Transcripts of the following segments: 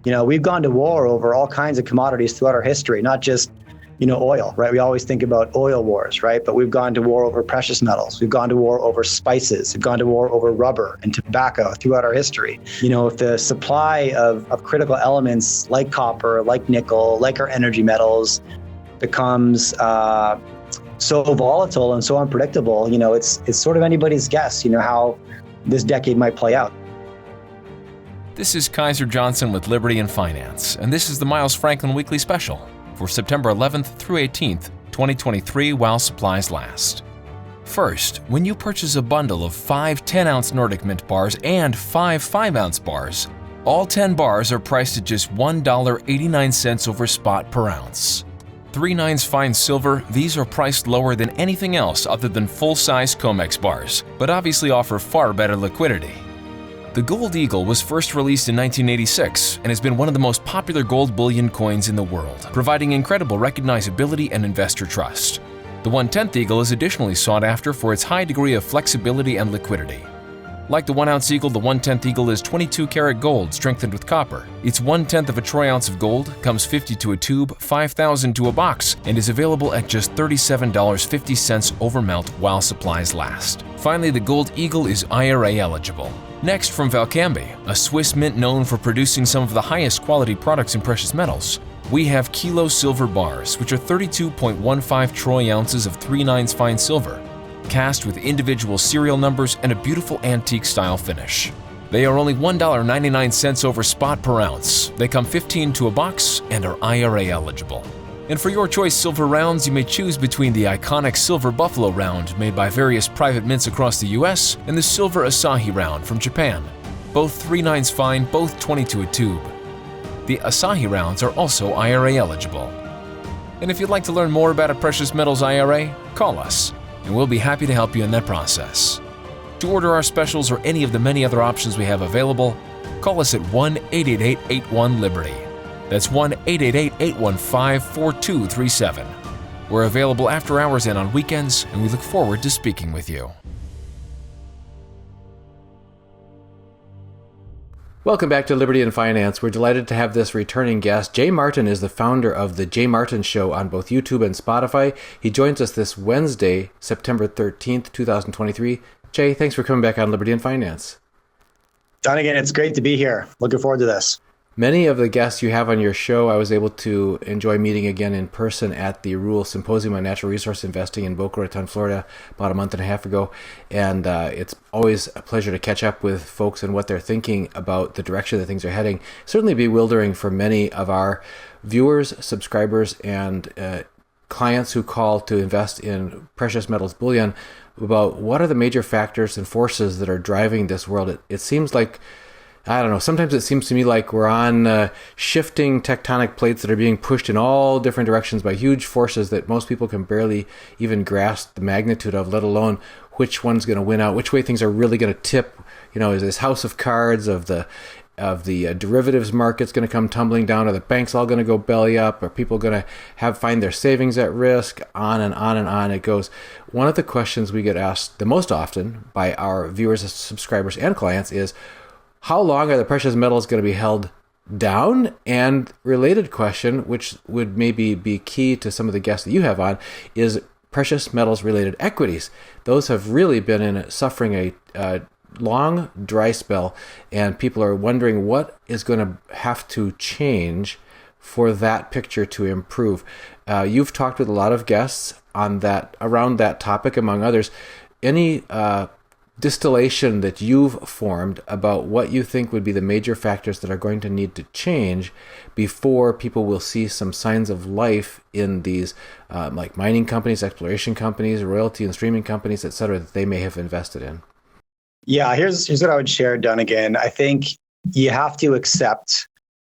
We've gone to war over all kinds of commodities throughout our history, not just, oil, right? We always think about oil wars, right? But we've gone to war over precious metals. We've gone to war over spices. We've gone to war over rubber and tobacco throughout our history. If the supply of critical elements like copper, like nickel, like our energy metals becomes so volatile and so unpredictable, it's sort of anybody's guess, how this decade might play out. This is Kaiser Johnson with Liberty and Finance, and this is the Miles Franklin Weekly Special for September 11th through 18th, 2023, while supplies last. First, when you purchase a bundle of 5 10-ounce Nordic Mint bars and 5 5-ounce bars, all 10 bars are priced at just $1.89 over spot per ounce. 3/9 fine silver, these are priced lower than anything else other than full-size COMEX bars, but obviously offer far better liquidity. The Gold Eagle was first released in 1986 and has been one of the most popular gold bullion coins in the world, providing incredible recognizability and investor trust. The 1/10 Eagle is additionally sought after for its high degree of flexibility and liquidity. Like the 1-ounce Eagle, the 1/10 Eagle is 22-karat gold strengthened with copper. It's 1/10 of a troy ounce of gold, comes 50 to a tube, 5,000 to a box, and is available at just $37.50 over melt while supplies last. Finally, the Gold Eagle is IRA eligible. Next, from Valcambi, a Swiss mint known for producing some of the highest quality products in precious metals, we have Kilo Silver bars, which are 32.15 troy ounces of 3/9 fine silver, cast with individual serial numbers and a beautiful antique-style finish. They are only $1.99 over spot per ounce. They come 15 to a box and are IRA eligible. And for your choice silver rounds, you may choose between the iconic Silver Buffalo round made by various private mints across the US and the Silver Asahi round from Japan. Both 3/9 fine, both 20 to a tube. The Asahi rounds are also IRA eligible. And if you'd like to learn more about a precious metals IRA, call us, and we'll be happy to help you in that process. To order our specials or any of the many other options we have available, call us at 1-888-81-LIBERTY. That's 1-888-815-4237. We're available after hours and on weekends, and we look forward to speaking with you. Welcome back to Liberty and Finance. We're delighted to have this returning guest. Jay Martin is the founder of The Jay Martin Show on both YouTube and Spotify. He joins us this Wednesday, September 13th, 2023. Jay, thanks for coming back on Liberty and Finance. Donegan, it's great to be here. Looking forward to this. Many of the guests you have on your show, I was able to enjoy meeting again in person at the Rule Symposium on Natural Resource Investing in Boca Raton, Florida, about a month and a half ago. And it's always a pleasure to catch up with folks and what they're thinking about the direction that things are heading. Certainly bewildering for many of our viewers, subscribers, and clients who call to invest in precious metals bullion about what are the major factors and forces that are driving this world. It seems like, I don't know, sometimes it seems to me like we're on shifting tectonic plates that are being pushed in all different directions by huge forces that most people can barely even grasp the magnitude of, let alone which one's going to win out, which way things are really going to tip. Is this house of cards of the derivatives market's going to come tumbling down? Are the banks all going to go belly up? Are people going to find their savings at risk? On and on and on it goes. One of the questions we get asked the most often by our viewers, subscribers, and clients is, how long are the precious metals going to be held down? And related question, which would maybe be key to some of the guests that you have on, is precious metals related equities. Those have really been suffering a long dry spell, and people are wondering what is going to have to change for that picture to improve. You've talked with a lot of guests on that, around that topic, among others. Any distillation that you've formed about what you think would be the major factors that are going to need to change before people will see some signs of life in these like mining companies, exploration companies, royalty and streaming companies, et cetera, that they may have invested in? Yeah, here's what I would share, Donegan. I think you have to accept,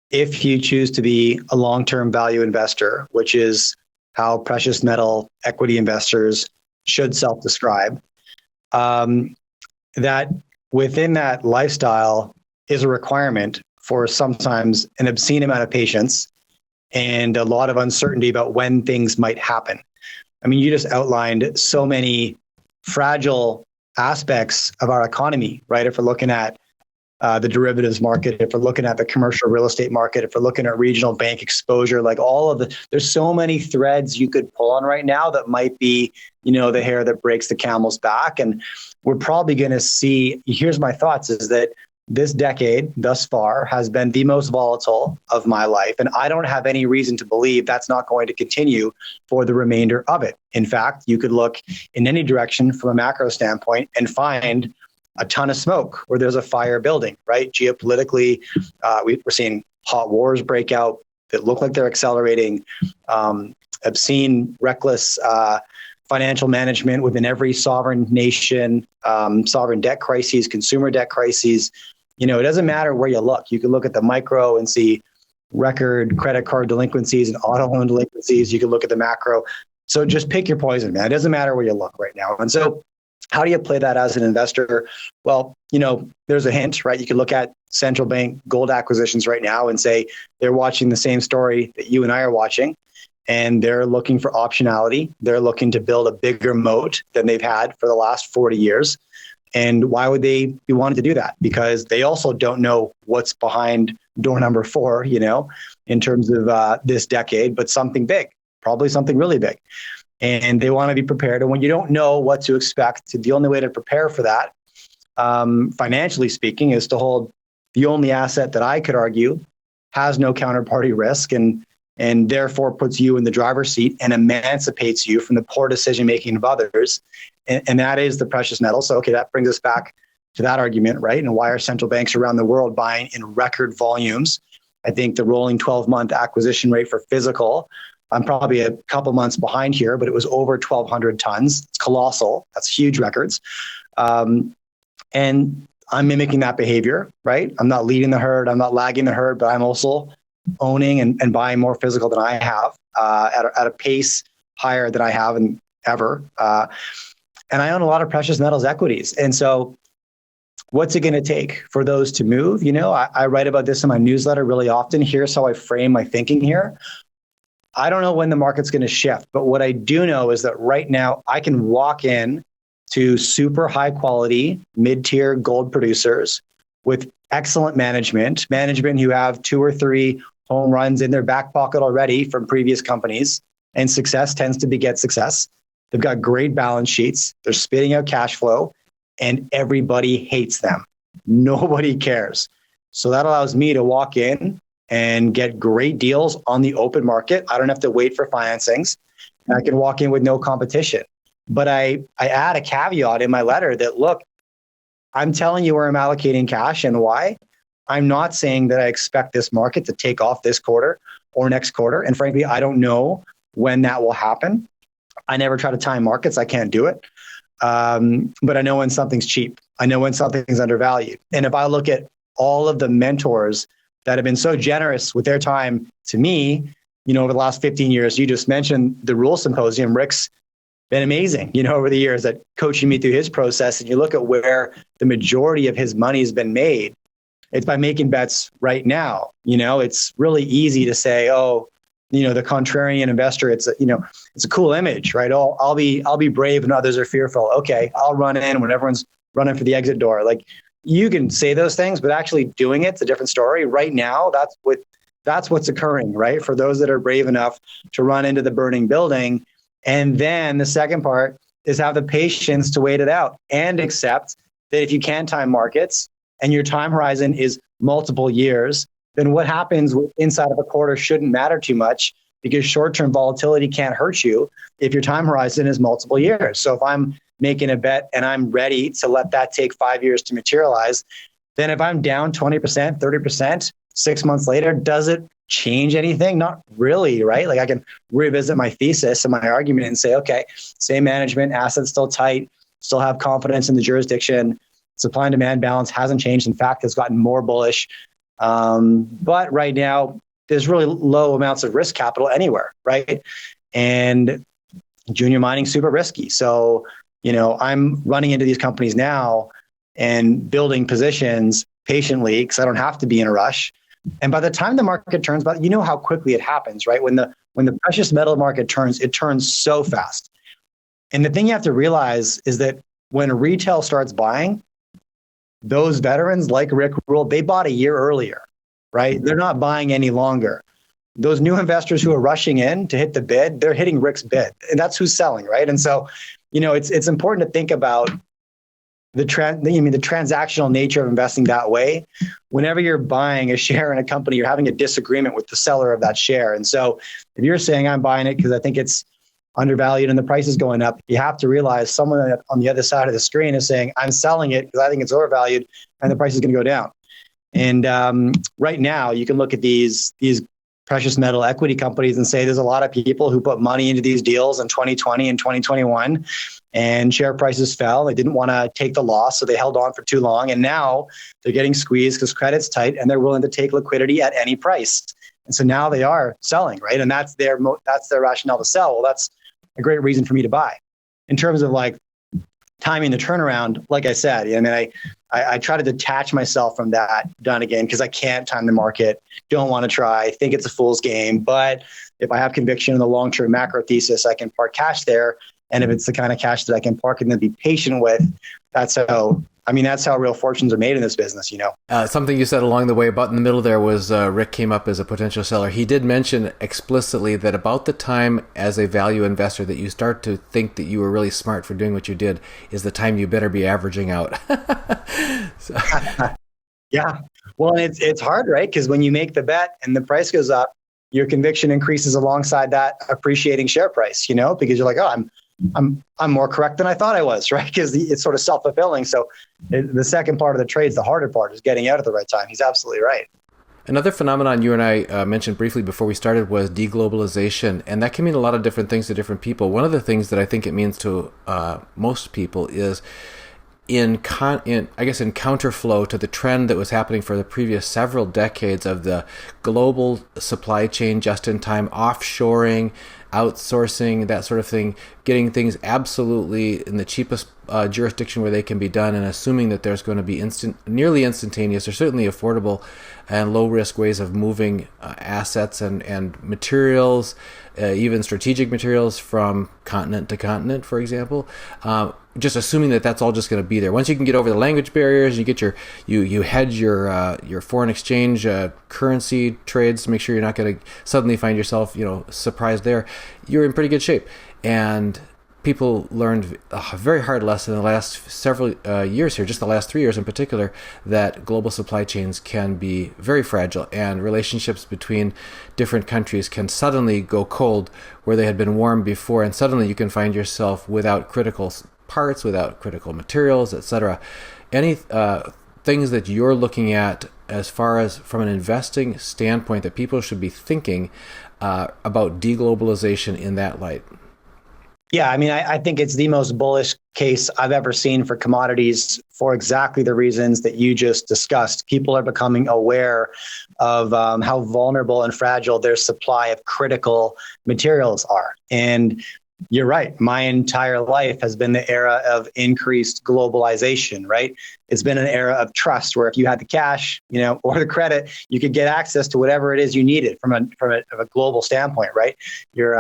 if you choose to be a long-term value investor, which is how precious metal equity investors should self-describe, that within that lifestyle is a requirement for sometimes an obscene amount of patience and a lot of uncertainty about when things might happen. I mean, you just outlined so many fragile aspects of our economy, right? If we're looking at the derivatives market, if we're looking at the commercial real estate market, if we're looking at regional bank exposure, like there's so many threads you could pull on right now that might be, the hair that breaks the camel's back. And we're probably going to see, here's my thoughts, is that this decade thus far has been the most volatile of my life. And I don't have any reason to believe that's not going to continue for the remainder of it. In fact, you could look in any direction from a macro standpoint and find a ton of smoke where there's a fire building, right? Geopolitically, we're seeing hot wars break out that look like they're accelerating. I've seen reckless financial management within every sovereign nation, sovereign debt crises, consumer debt crises. It doesn't matter where you look. You can look at the micro and see record credit card delinquencies and auto loan delinquencies. You can look at the macro. So just pick your poison, man. It doesn't matter where you look right now. And so how do you play that as an investor? Well, there's a hint, right? You can look at central bank gold acquisitions right now and say they're watching the same story that you and I are watching, and they're looking for optionality. They're looking to build a bigger moat than they've had for the last 40 years. And why would they be wanting to do that? Because they also don't know what's behind door number 4, in terms of this decade, but something big, probably something really big. And they want to be prepared. And when you don't know what to expect, the only way to prepare for that, financially speaking, is to hold the only asset that I could argue has no counterparty risk and therefore puts you in the driver's seat and emancipates you from the poor decision-making of others. And that is the precious metal. So, okay, that brings us back to that argument, right? And why are central banks around the world buying in record volumes? I think the rolling 12-month acquisition rate for physical, I'm probably a couple months behind here, but it was over 1,200 tons. It's colossal. That's huge records. And I'm mimicking that behavior, right? I'm not leading the herd. I'm not lagging the herd, but I'm also owning and buying more physical than I have at a pace higher than I have ever. And I own a lot of precious metals equities. And so what's it going to take for those to move? I write about this in my newsletter really often. Here's how I frame my thinking here. I don't know when the market's going to shift, but what I do know is that right now I can walk in to super high quality mid-tier gold producers with excellent management who have 2 or 3 home runs in their back pocket already from previous companies, and success tends to beget success. They've got great balance sheets. They're spitting out cash flow, and everybody hates them. Nobody cares. So that allows me to walk in and get great deals on the open market. I don't have to wait for financings. And I can walk in with no competition. But I add a caveat in my letter that, look, I'm telling you where I'm allocating cash and why. I'm not saying that I expect this market to take off this quarter or next quarter. And frankly, I don't know when that will happen. I never try to time markets. I can't do it. But I know when something's cheap. I know when something's undervalued. And if I look at all of the mentors that have been so generous with their time to me, over the last 15 years, you just mentioned the Rule Symposium. Rick's been amazing, over the years at coaching me through his process. And you look at where the majority of his money has been made, it's by making bets right now. It's really easy to say, the contrarian investor, it's a cool image, right? I'll be brave when others are fearful. Okay, I'll run in when everyone's running for the exit door. Like, you can say those things, but actually doing it's a different story. Right now, that's what's occurring, right? For those that are brave enough to run into the burning building. And then the second part is have the patience to wait it out and accept that if you can time markets and your time horizon is multiple years, then what happens inside of a quarter shouldn't matter too much, because short-term volatility can't hurt you if your time horizon is multiple years. So if I'm making a bet and I'm ready to let that take 5 years to materialize, then if I'm down 20%, 30%, 6 months later, does it change anything? Not really, right? Like, I can revisit my thesis and my argument and say, okay, same management, assets still tight, still have confidence in the jurisdiction, supply and demand balance hasn't changed. In fact, it's gotten more bullish. But right now, there's really low amounts of risk capital anywhere, right? And junior mining super risky. So, I'm running into these companies now and building positions patiently because I don't have to be in a rush. And by the time the market turns, but how quickly it happens, right? When the precious metal market turns, it turns so fast. And the thing you have to realize is that when retail starts buying, those veterans like Rick Rule, they bought a year earlier, right? They're not buying any longer. Those new investors who are rushing in to hit the bid, they're hitting Rick's bid, and that's who's selling, right? And so, it's important to think about the transactional nature of investing that way. Whenever you're buying a share in a company, you're having a disagreement with the seller of that share. And so, if you're saying I'm buying it because I think it's undervalued and the price is going up, you have to realize someone on the other side of the screen is saying I'm selling it because I think it's overvalued and the price is going to go down. And right now, you can look at these precious metal equity companies and say there's a lot of people who put money into these deals in 2020 and 2021, and share prices fell. They didn't want to take the loss, so they held on for too long. And now they're getting squeezed because credit's tight, and they're willing to take liquidity at any price. And so now they are selling, right? And that's their rationale to sell. Well, that's a great reason for me to buy. In terms of like timing the turnaround, like I said, I try to detach myself from that done again because I can't time the market, don't want to try, think it's a fool's game. But if I have conviction in the long-term macro thesis, I can park cash there. And if it's the kind of cash that I can park and then be patient with, that's how real fortunes are made in this business, Something you said along the way about in the middle there was Rick came up as a potential seller. He did mention explicitly that about the time as a value investor that you start to think that you were really smart for doing what you did is the time you better be averaging out. Yeah. Well, it's hard, right? Because when you make the bet and the price goes up, your conviction increases alongside that appreciating share price, because you're like, oh, I'm more correct than I thought I was, right? Because it's sort of self-fulfilling. So the second part of the trade is the harder part, is getting out at the right time. He's absolutely right. Another phenomenon you and I mentioned briefly before we started was de-globalization, and that can mean a lot of different things to different people. One of the things that I think it means to most people is in counterflow to the trend that was happening for the previous several decades of the global supply chain, just-in-time offshoring, outsourcing, that sort of thing, getting things absolutely in the cheapest jurisdiction where they can be done, and assuming that there's going to be nearly instantaneous or certainly affordable and low-risk ways of moving assets and materials, even strategic materials from continent to continent, for example. Just assuming that that's all just going to be there. Once you can get over the language barriers, you get you hedge your foreign exchange currency trades to make sure you're not going to suddenly find yourself surprised there. You're in pretty good shape. And people learned a very hard lesson in the last several years here, just the last 3 years in particular, that global supply chains can be very fragile and relationships between different countries can suddenly go cold where they had been warm before, and suddenly you can find yourself without critical parts, without critical materials, etc. Any things that you're looking at as far as from an investing standpoint that people should be thinking about de-globalization in that light? Yeah, I think it's the most bullish case I've ever seen for commodities for exactly the reasons that you just discussed. People are becoming aware of how vulnerable and fragile their supply of critical materials are. And you're right. My entire life has been the era of increased globalization, right? It's been an era of trust where if you had the cash, or the credit, you could get access to whatever it is you needed from a global standpoint, right? You're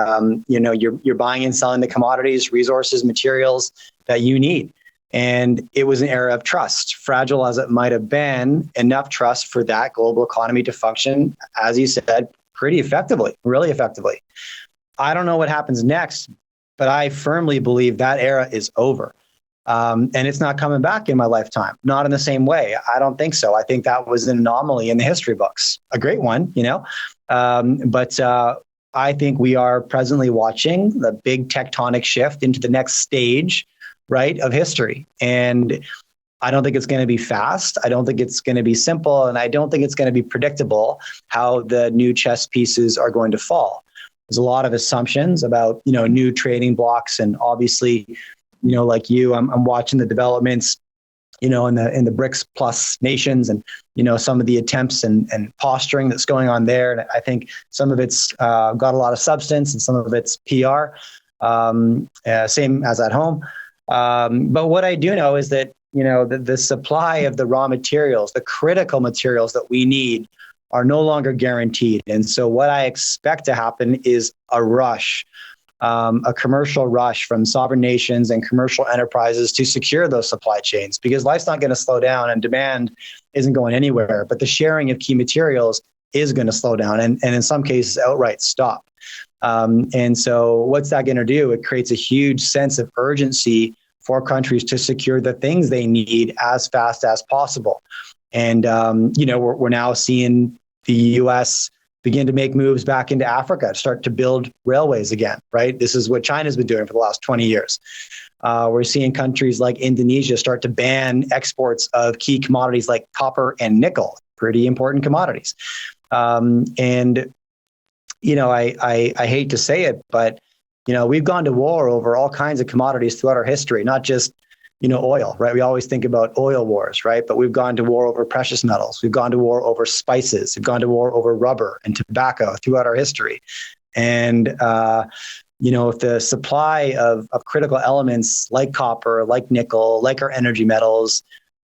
buying and selling the commodities, resources, materials that you need. And it was an era of trust, fragile as it might have been, enough trust for that global economy to function, as you said, pretty effectively, really effectively. I don't know what happens next, but I firmly believe that era is over. And it's not coming back in my lifetime, not in the same way. I don't think so. I think that was an anomaly in the history books, a great one, but I think we are presently watching the big tectonic shift into the next stage, right, of history. And I don't think it's going to be fast. I don't think it's going to be simple. And I don't think it's going to be predictable how the new chess pieces are going to fall. There's a lot of assumptions about, new trading blocks. And obviously, like you, I'm watching the developments, in the BRICS plus nations and, some of the attempts and posturing that's going on there. And I think some of it's got a lot of substance and some of it's PR, same as at home. But what I do know is that, the supply of the raw materials, the critical materials that we need are no longer guaranteed. And so what I expect to happen is a rush a commercial rush from sovereign nations and commercial enterprises to secure those supply chains, because life's not going to slow down and demand isn't going anywhere. But the sharing of key materials is going to slow down and in some cases outright stop. And so what's that going to do? It creates a huge sense of urgency for countries to secure the things they need as fast as possible. And, we're now seeing the U.S. begin to make moves back into Africa, to start to build railways again, right? This is what China's been doing for the last 20 years. We're seeing countries like Indonesia start to ban exports of key commodities like copper and nickel, pretty important commodities. I hate to say it, but, we've gone to war over all kinds of commodities throughout our history, not just oil, right? We always think about oil wars, right? But we've gone to war over precious metals. We've gone to war over spices. We've gone to war over rubber and tobacco throughout our history. And, if the supply of critical elements like copper, like nickel, like our energy metals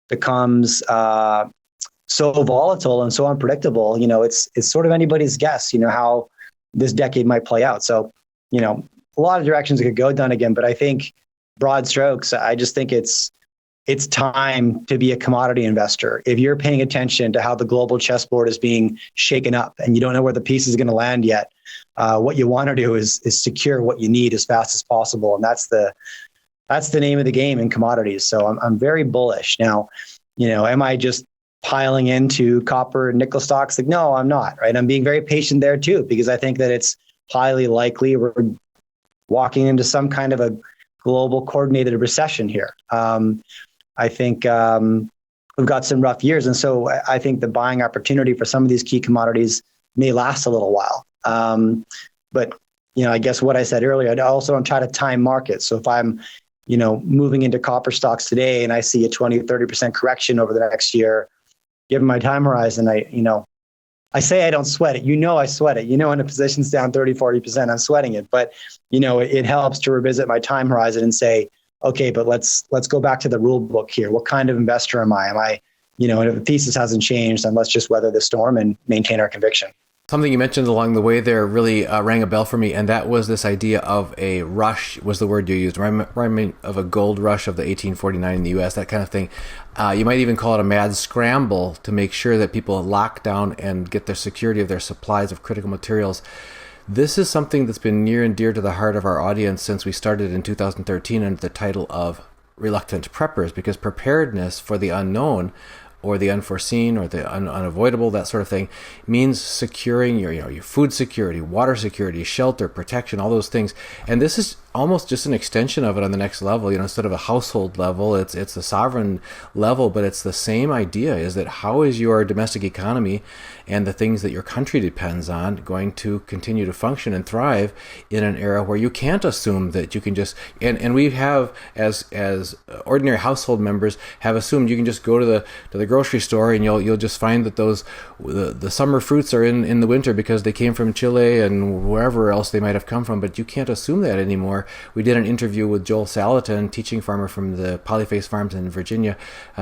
becomes so volatile and so unpredictable, it's sort of anybody's guess, how this decade might play out. So, a lot of directions it could go down again, but I think broad strokes, I just think it's time to be a commodity investor. If you're paying attention to how the global chessboard is being shaken up and you don't know where the piece is going to land yet, what you want to do is secure what you need as fast as possible. And that's the name of the game in commodities. So I'm very bullish. Now, am I just piling into copper and nickel stocks? Like, no, I'm not, right? I'm being very patient there too, because I think that it's highly likely we're walking into some kind of a global coordinated recession here. I think we've got some rough years. And so I think the buying opportunity for some of these key commodities may last a little while. But, I guess what I said earlier, I also don't try to time markets. So if I'm, moving into copper stocks today and I see a 20, 30% correction over the next year, given my time horizon, I say I don't sweat it. I sweat it. When a position's down 30, 40%, I'm sweating it. But, it helps to revisit my time horizon and say, okay, but let's go back to the rule book here. What kind of investor am I? Am I, and if the thesis hasn't changed, then let's just weather the storm and maintain our conviction. Something you mentioned along the way there really rang a bell for me, and that was this idea of a rush, was the word you used, remind of a gold rush of the 1849 in the U.S., that kind of thing. You might even call it a mad scramble to make sure that people lock down and get their security of their supplies of critical materials. This is something that's been near and dear to the heart of our audience since we started in 2013 under the title of Reluctant Preppers, because preparedness for the unknown or the unforeseen or the unavoidable, that sort of thing, means securing your food security, water security, shelter, protection, all those things. And this is almost just an extension of it on the next level. Instead of a household level, it's a sovereign level, but it's the same idea, is that how is your domestic economy and the things that your country depends on going to continue to function and thrive in an era where you can't assume that you can just, and we have, as ordinary household members, have assumed you can just go to the grocery store and you'll just find that the summer fruits are in the winter because they came from Chile and wherever else they might have come from, but you can't assume that anymore. We did an interview with Joel Salatin, teaching farmer from the Polyface Farms in Virginia,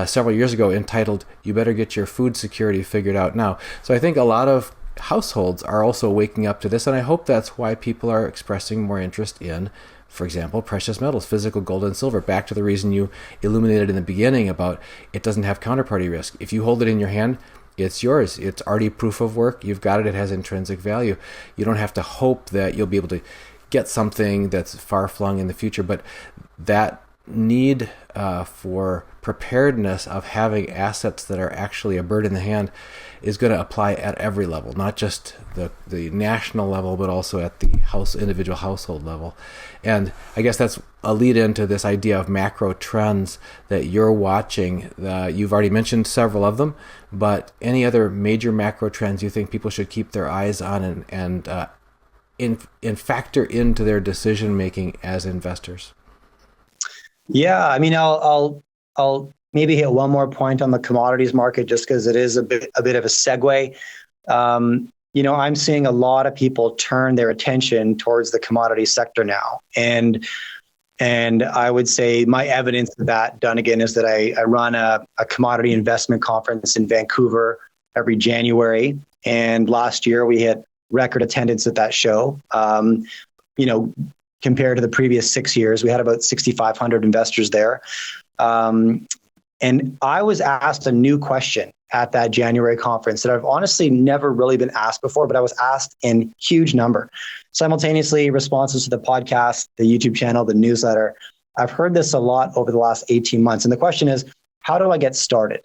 several years ago, entitled, "You Better Get Your Food Security Figured Out Now." So I think a lot of households are also waking up to this, and I hope that's why people are expressing more interest in, for example, precious metals, physical gold and silver. Back to the reason you illuminated in the beginning about it doesn't have counterparty risk. If you hold it in your hand, it's yours. It's already proof of work. You've got it. It has intrinsic value. You don't have to hope that you'll be able to get something that's far-flung in the future, but that need for preparedness of having assets that are actually a bird in the hand is going to apply at every level, not just the national level, but also at the individual household level. And I guess that's a lead into this idea of macro trends that you're watching. You've already mentioned several of them, but any other major macro trends you think people should keep their eyes on and factor into their decision making as investors? Yeah, I'll maybe hit one more point on the commodities market, just because it is a bit of a segue. I'm seeing a lot of people turn their attention towards the commodity sector now, and I would say my evidence of that, done again, is that I run a commodity investment conference in Vancouver every January, and last year we hit record attendance at that show. compared to the previous 6 years. We had about 6,500 investors there. And I was asked a new question at that January conference that I've honestly never really been asked before, but I was asked in huge number. Simultaneously, responses to the podcast, the YouTube channel, the newsletter. I've heard this a lot over the last 18 months. And the question is, how do I get started?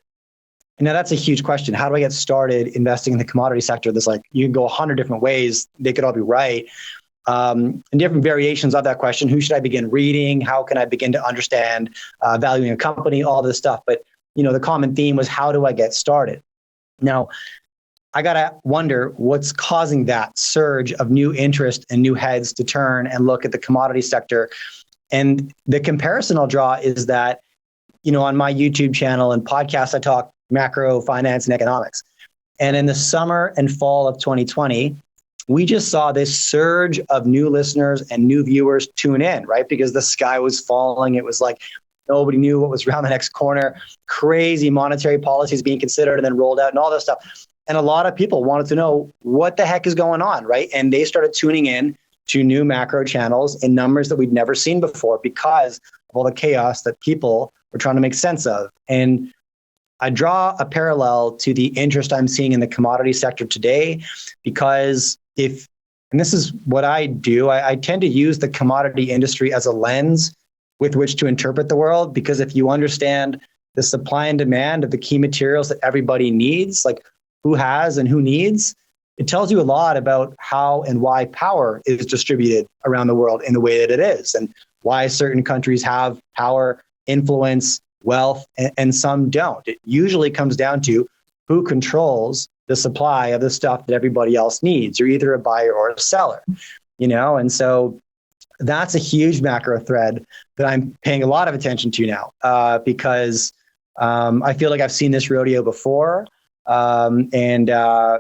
Now, that's a huge question. How do I get started investing in the commodity sector? There's like, you can go 100 different ways. They could all be right. And different variations of that question. Who should I begin reading? How can I begin to understand valuing a company? All this stuff. But, the common theme was, how do I get started? Now, I got to wonder what's causing that surge of new interest and new heads to turn and look at the commodity sector. And the comparison I'll draw is that, on my YouTube channel and podcast, I talk macro, finance, and economics. And in the summer and fall of 2020, we just saw this surge of new listeners and new viewers tune in, right? Because the sky was falling. It was like nobody knew what was around the next corner. Crazy monetary policies being considered and then rolled out and all this stuff. And a lot of people wanted to know what the heck is going on, right? And they started tuning in to new macro channels in numbers that we'd never seen before because of all the chaos that people were trying to make sense of. And I draw a parallel to the interest I'm seeing in the commodity sector today, because and this is what I do, I tend to use the commodity industry as a lens with which to interpret the world, because if you understand the supply and demand of the key materials that everybody needs, like who has and who needs, it tells you a lot about how and why power is distributed around the world in the way that it is, and why certain countries have power, influence, wealth, and some don't. It usually comes down to who controls the supply of the stuff that everybody else needs. You're either a buyer or a seller, and so that's a huge macro thread that I'm paying a lot of attention to now, because I feel like I've seen this rodeo before. And I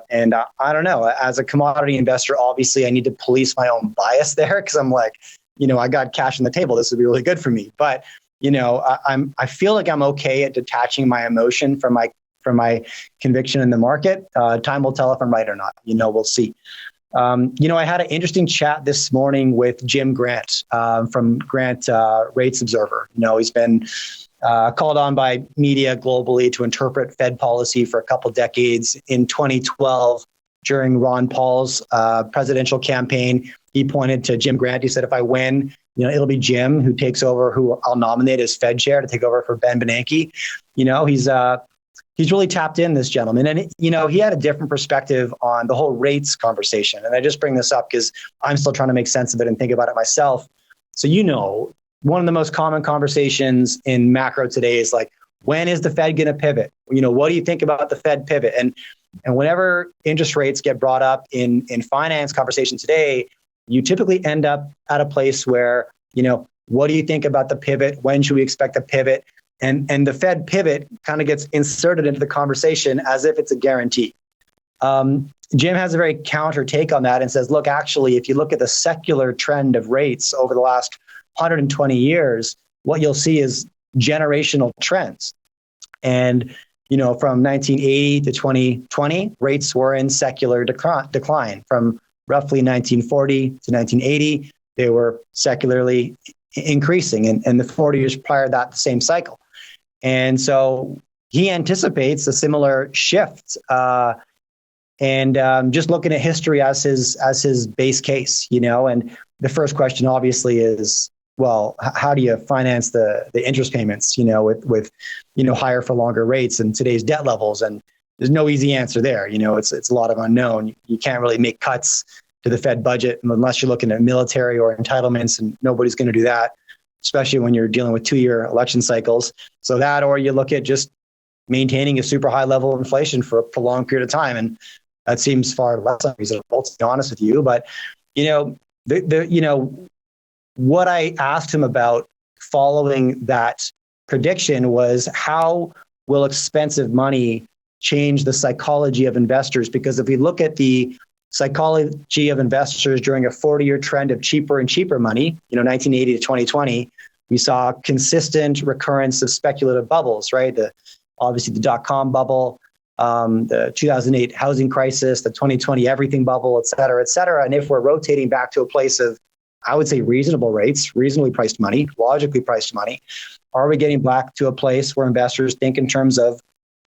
don't know, as a commodity investor, obviously I need to police my own bias there, because I'm like, I got cash on the table. This would be really good for me. But, I feel like I'm okay at detaching my emotion from my conviction in the market. Time will tell if I'm right or not. We'll see. I had an interesting chat this morning with Jim Grant from Grant Rates Observer. He's been called on by media globally to interpret Fed policy for a couple decades. In 2012, during Ron Paul's presidential campaign, he pointed to Jim Grant. He said, if I win, it'll be Jim who takes over, who I'll nominate as Fed chair to take over for Ben Bernanke. He's really tapped in, this gentleman. And, he had a different perspective on the whole rates conversation. And I just bring this up because I'm still trying to make sense of it and think about it myself. So, one of the most common conversations in macro today is like, when is the Fed going to pivot? What do you think about the Fed pivot? And whenever interest rates get brought up in finance conversation today, you typically end up at a place where, what do you think about the pivot? When should we expect a pivot? And the Fed pivot kind of gets inserted into the conversation as if it's a guarantee. Jim has a very counter take on that and says, look, actually, if you look at the secular trend of rates over the last 120 years, what you'll see is generational trends. And, from 1980 to 2020, rates were in secular decline. From roughly 1940 to 1980, they were secularly increasing. And the 40 years prior to that, the same cycle. And so he anticipates a similar shift. And just looking at history as his base case, and the first question obviously is, well, how do you finance the interest payments, with higher for longer rates and today's debt levels? And there's no easy answer there. It's a lot of unknown. You can't really make cuts to the Fed budget unless you're looking at military or entitlements, and nobody's going to do that, especially when you're dealing with 2-year election cycles. So that, or you look at just maintaining a super high level of inflation for a prolonged period of time. And that seems far less unreasonable, to be honest with you. But, what I asked him about following that prediction was, how will expensive money change the psychology of investors? Because if we look at the psychology of investors during a 40-year trend of cheaper and cheaper money, 1980 to 2020, we saw consistent recurrence of speculative bubbles, right? Obviously the dot-com bubble, the 2008 housing crisis, the 2020 everything bubble, et cetera, et cetera. And if we're rotating back to a place of I would say, reasonable rates, reasonably priced money, logically priced money? Are we getting back to a place where investors think in terms of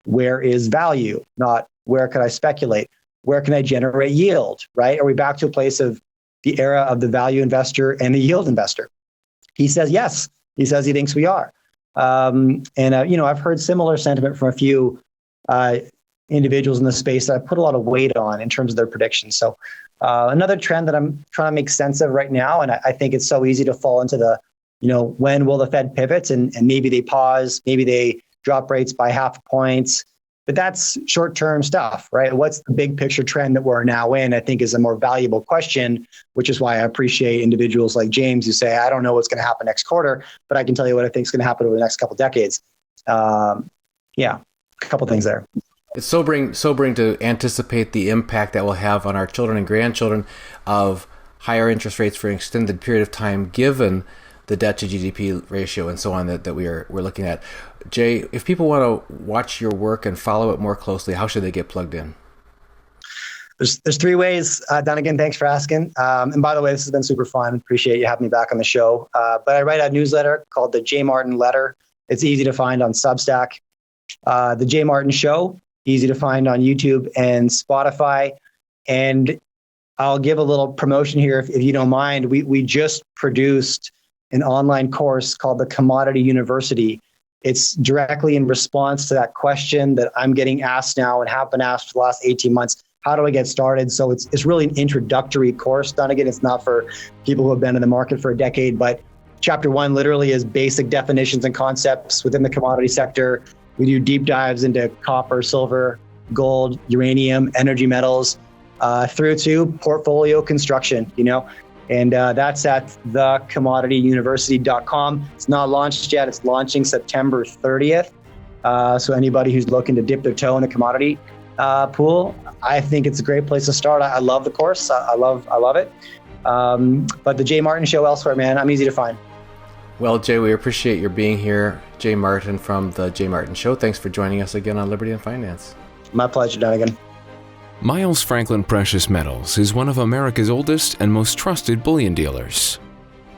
where is value, not where can I speculate? Where can I generate yield, right? Are we back to a place of the era of the value investor and the yield investor? He says yes. He says he thinks we are. I've heard similar sentiment from a few individuals in the space that I put a lot of weight on in terms of their predictions. So another trend that I'm trying to make sense of right now, and I think it's so easy to fall into the, when will the Fed pivot, and maybe they pause, maybe they drop rates by half points, but that's short-term stuff, right? What's the big picture trend that we're now in, I think, is a more valuable question, which is why I appreciate individuals like James who say, I don't know what's going to happen next quarter, but I can tell you what I think is going to happen over the next couple of decades. A couple things there. It's sobering to anticipate the impact that will have on our children and grandchildren of higher interest rates for an extended period of time, given the debt to GDP ratio and so on that we're looking at. Jay, if people want to watch your work and follow it more closely, how should they get plugged in? There's three ways. Dunnigan, thanks for asking. And by the way, this has been super fun. Appreciate you having me back on the show. But I write a newsletter called the J. Martin Letter. It's easy to find on Substack. The J. Martin Show, easy to find on YouTube and Spotify. And I'll give a little promotion here if you don't mind. We just produced an online course called the Commodity University. It's directly in response to that question that I'm getting asked now and have been asked for the last 18 months. How do I get started? So it's really an introductory course. Dunnigan, it's not for people who have been in the market for a decade, but chapter 1 literally is basic definitions and concepts within the commodity sector. We do deep dives into copper, silver, gold, uranium, energy metals, through to portfolio construction, and that's at thecommodityuniversity.com. It's not launched yet. It's launching September 30th. So anybody who's looking to dip their toe in the commodity pool, I think it's a great place to start. I love the course. I love it. But the Jay Martin Show elsewhere, man, I'm easy to find. Well, Jay, we appreciate your being here. Jay Martin from the Jay Martin Show. Thanks for joining us again on Liberty and Finance. My pleasure, Dunnigan. Miles Franklin Precious Metals is one of America's oldest and most trusted bullion dealers.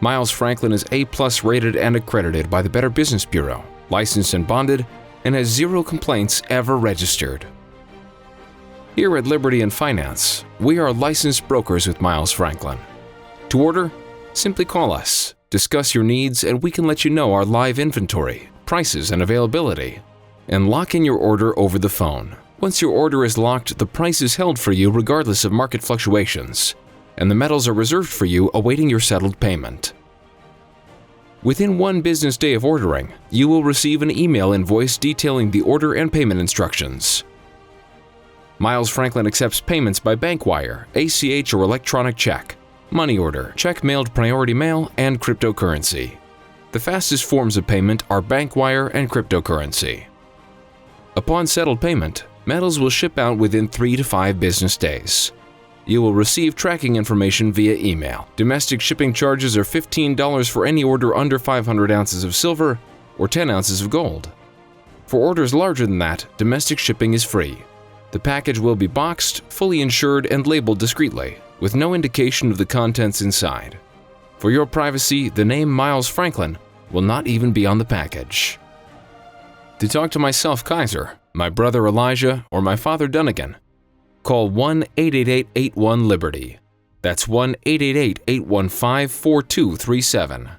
Miles Franklin is A+ rated and accredited by the Better Business Bureau, licensed and bonded, and has 0 complaints ever registered. Here at Liberty and Finance, we are licensed brokers with Miles Franklin. To order, simply call us, discuss your needs, and we can let you know our live inventory, prices, and availability, and lock in your order over the phone. Once your order is locked, the price is held for you regardless of market fluctuations, and the metals are reserved for you awaiting your settled payment. Within 1 business day of ordering, you will receive an email invoice detailing the order and payment instructions. Miles Franklin accepts payments by bank wire, ACH or electronic check, money order, check mailed priority mail, and cryptocurrency. The fastest forms of payment are bank wire and cryptocurrency. Upon settled payment, metals will ship out within 3 to 5 business days. You will receive tracking information via email. Domestic shipping charges are $15 for any order under 500 ounces of silver or 10 ounces of gold. For orders larger than that, domestic shipping is free. The package will be boxed, fully insured, and labeled discreetly, with no indication of the contents inside. For your privacy, the name Miles Franklin will not even be on the package. To talk to myself, Kaiser, my brother Elijah, or my father Dunnigan, call 1-888-81-LIBERTY. That's 1-888-815-4237.